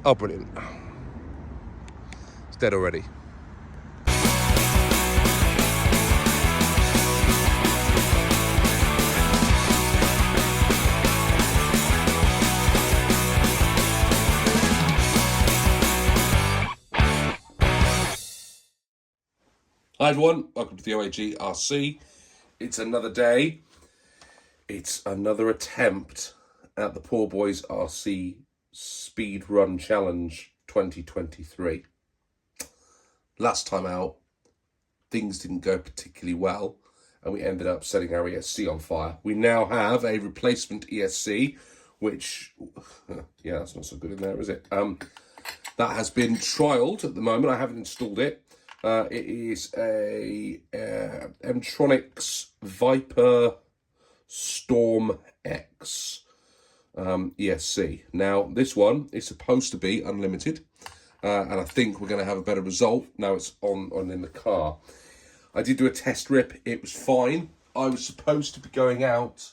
Oh, brilliant. It's dead already. Hi everyone, welcome to the OAG RC. It's another day. It's another attempt at the Poor Boys RC Speed Run Challenge 2023. Last time out, things didn't go particularly well and we ended up setting our ESC on fire. We now have a replacement ESC, which, yeah, that's not so good in there, is it? That has been trialled at the moment. I haven't installed it. It is a Mtroniks Storm X ESC. Now, this one is supposed to be unlimited, and I think we're going to have a better result now it's on in the car. I did do a test rip. It was fine. I was supposed to be going out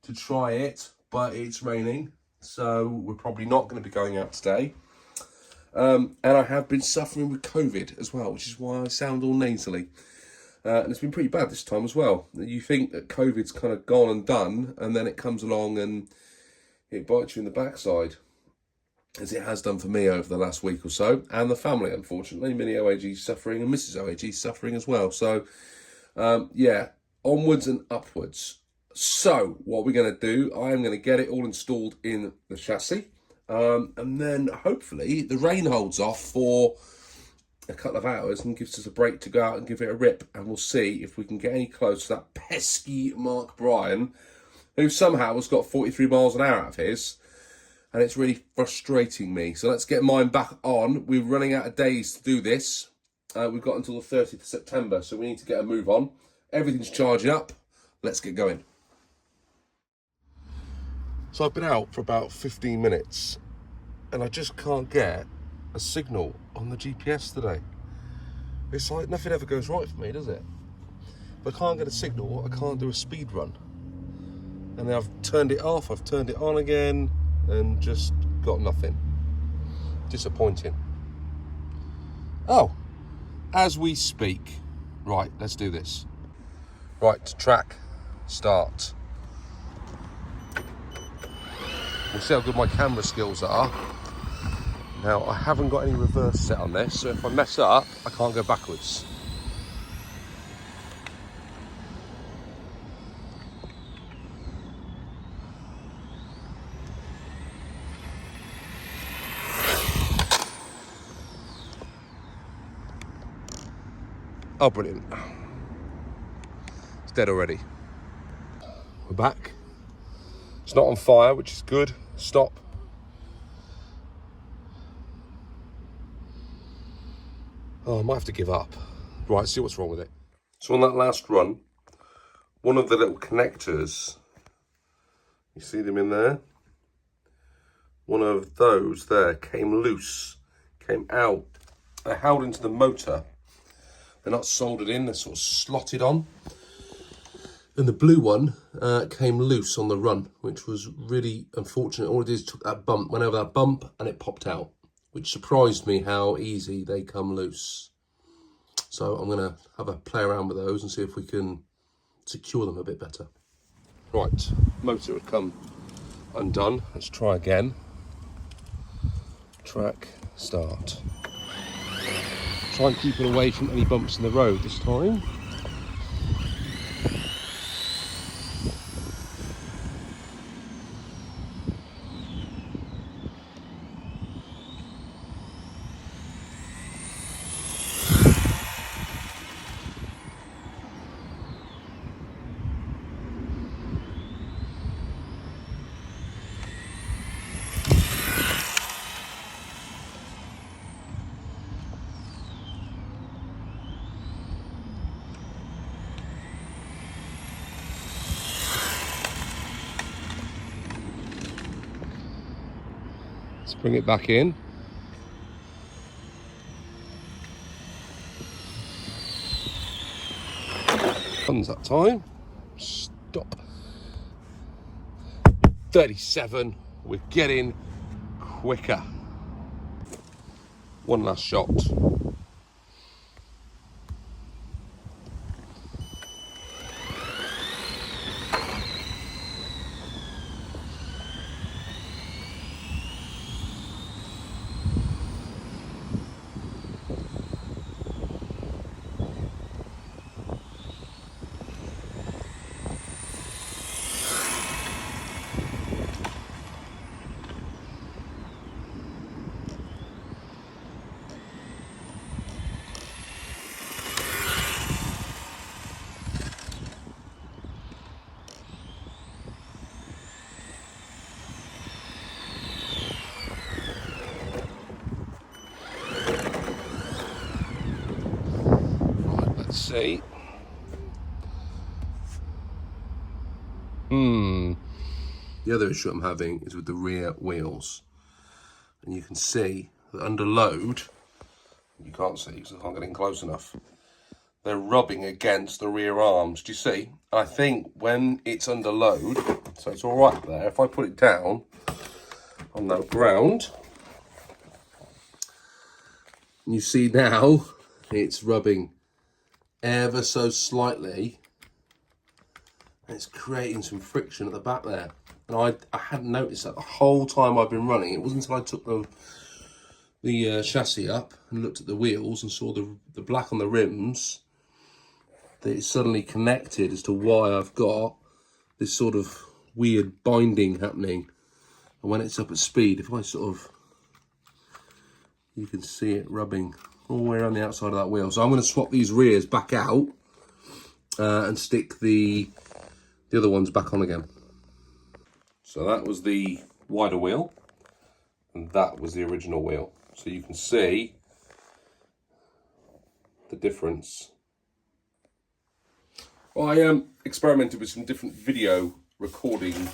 to try it, but it's raining, so we're probably not going to be going out today. And I have been suffering with COVID as well, which is why I sound all nasally. And it's been pretty bad this time as well. You think that COVID's kind of gone and done, and then it comes along and it bites you in the backside, as it has done for me over the last week or so, and the family, unfortunately. Mini OAG suffering, and Mrs. OAG suffering as well. So, yeah, onwards and upwards. So, what we're going to do, I'm going to get it all installed in the chassis. And then hopefully the rain holds off for a couple of hours and gives us a break to go out and give it a rip. And we'll see if we can get any close to that pesky Mark Bryan, who somehow has got 43 miles an hour out of his. And it's really frustrating me. So let's get mine back on. We're running out of days to do this. We've got until the 30th of September, so we need to get a move on. Everything's charging up. Let's get going. So I've been out for about 15 minutes and I just can't get a signal on the GPS today. It's like nothing ever goes right for me, does it? If I can't get a signal, I can't do a speed run. And then I've turned it off, I've turned it on again, and just got nothing. Disappointing. Oh, as we speak. Right, let's do this. Right, to track, start. We'll see how good my camera skills are. Now, I haven't got any reverse set on this, so if I mess up, I can't go backwards. Oh, brilliant. It's dead already. We're back. It's not on fire, which is good. Stop. Oh, I might have to give up. Right, see what's wrong with it. So on that last run, one of the little connectors, you see them in there? One of those there came loose, came out. They're held into the motor. They're not soldered in, they're sort of slotted on. And the blue one came loose on the run, which was really unfortunate. All it is took that bump, went over that bump, and it popped out, which surprised me how easy they come loose. So I'm going to have a play around with those and see if we can secure them a bit better. Right, motor had come undone. Let's try again. Track, start. Try and keep it away from any bumps in the road this time. Let's bring it back in. Comes that time. Stop. 37. We're getting quicker. One last shot. Let's see. The other issue I'm having is with the rear wheels. And you can see that under load, you can't see because I can't get in close enough, they're rubbing against the rear arms. Do you see? I think when it's under load, so it's all right there, if I put it down on the ground, you see now it's rubbing ever so slightly, and it's creating some friction at the back there. And I hadn't noticed that the whole time I've been running. It wasn't until I took the chassis up and looked at the wheels and saw the black on the rims that it suddenly connected as to why I've got this sort of weird binding happening. And when it's up at speed, if I sort of, you can see it rubbing all the way around the outside of that wheel. So I'm going to swap these rears back out and stick the other ones back on again. So that was the wider wheel, and that was the original wheel. So you can see the difference. Well, I experimented with some different video recording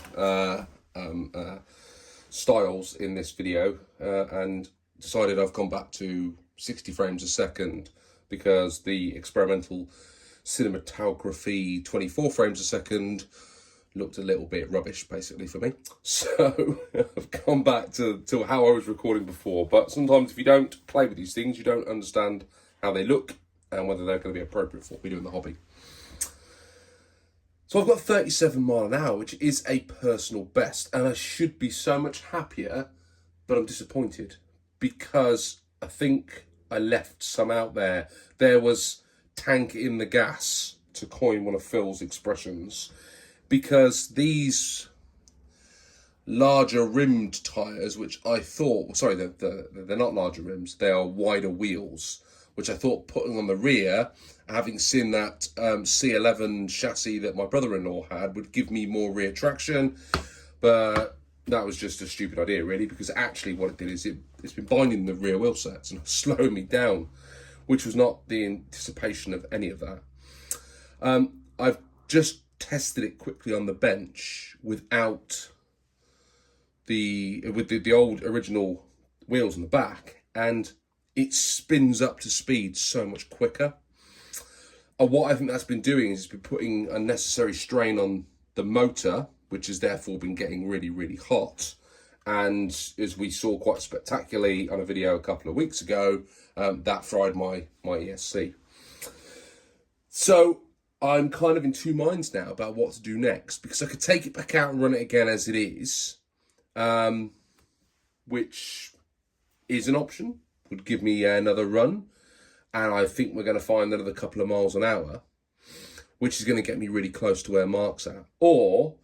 styles in this video and decided I've gone back to 60 frames a second because the experimental cinematography 24 frames a second looked a little bit rubbish basically for me. So I've gone back to how I was recording before. But sometimes if you don't play with these things, you don't understand how they look and whether they're going to be appropriate for what we do in the hobby. So I've got 37 mile an hour, which is a personal best, and I should be so much happier, but I'm disappointed because I think I left some out there. There was tank in the gas, to coin one of Phil's expressions, because these larger rimmed tyres, which I thought, sorry, they're not larger rims, they are wider wheels, which I thought putting on the rear, having seen that C11 chassis that my brother-in-law had, would give me more rear traction. But that was just a stupid idea, really, because actually what it did is it's been binding the rear wheel sets and slowing me down, which was not the anticipation of any of that. I've just tested it quickly on the bench without with the old original wheels on the back, and it spins up to speed so much quicker. And what I think that's been doing is it's been putting unnecessary strain on the motor, which has therefore been getting really, really hot. And as we saw quite spectacularly on a video a couple of weeks ago, that fried my ESC. So I'm kind of in two minds now about what to do next, because I could take it back out and run it again as it is, which is an option, would give me another run. And I think we're going to find another couple of miles an hour, which is going to get me really close to where Mark's at. Or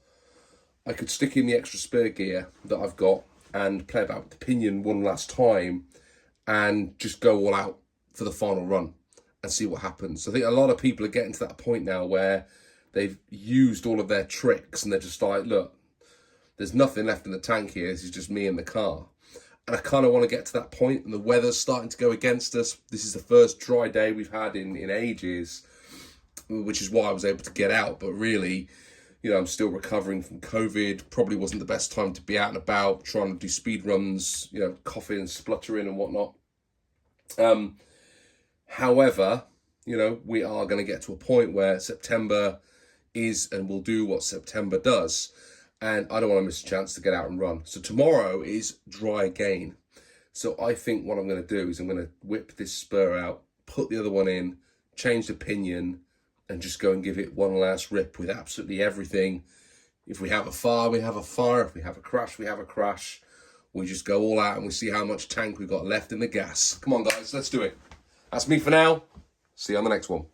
I could stick in the extra spur gear that I've got and play about with the pinion one last time and just go all out for the final run and see what happens. I think a lot of people are getting to that point now where they've used all of their tricks and they're just like, look, there's nothing left in the tank here. This is just me and the car. And I kind of want to get to that point, and the weather's starting to go against us. This is the first dry day we've had in ages, which is why I was able to get out. But really, you know, I'm still recovering from COVID. Probably wasn't the best time to be out and about, trying to do speed runs, you know, coughing and spluttering and whatnot. However, you know, we are going to get to a point where September is and will do what September does. And I don't want to miss a chance to get out and run. So tomorrow is dry again. So I think what I'm going to do is I'm going to whip this spur out, put the other one in, change the pinion, and just go and give it one last rip with absolutely everything. If we have a fire, we have a fire. If we have a crash, we have a crash. We just go all out and we see how much tank we've got left in the gas. Come on, guys, let's do it. That's me for now. See you on the next one.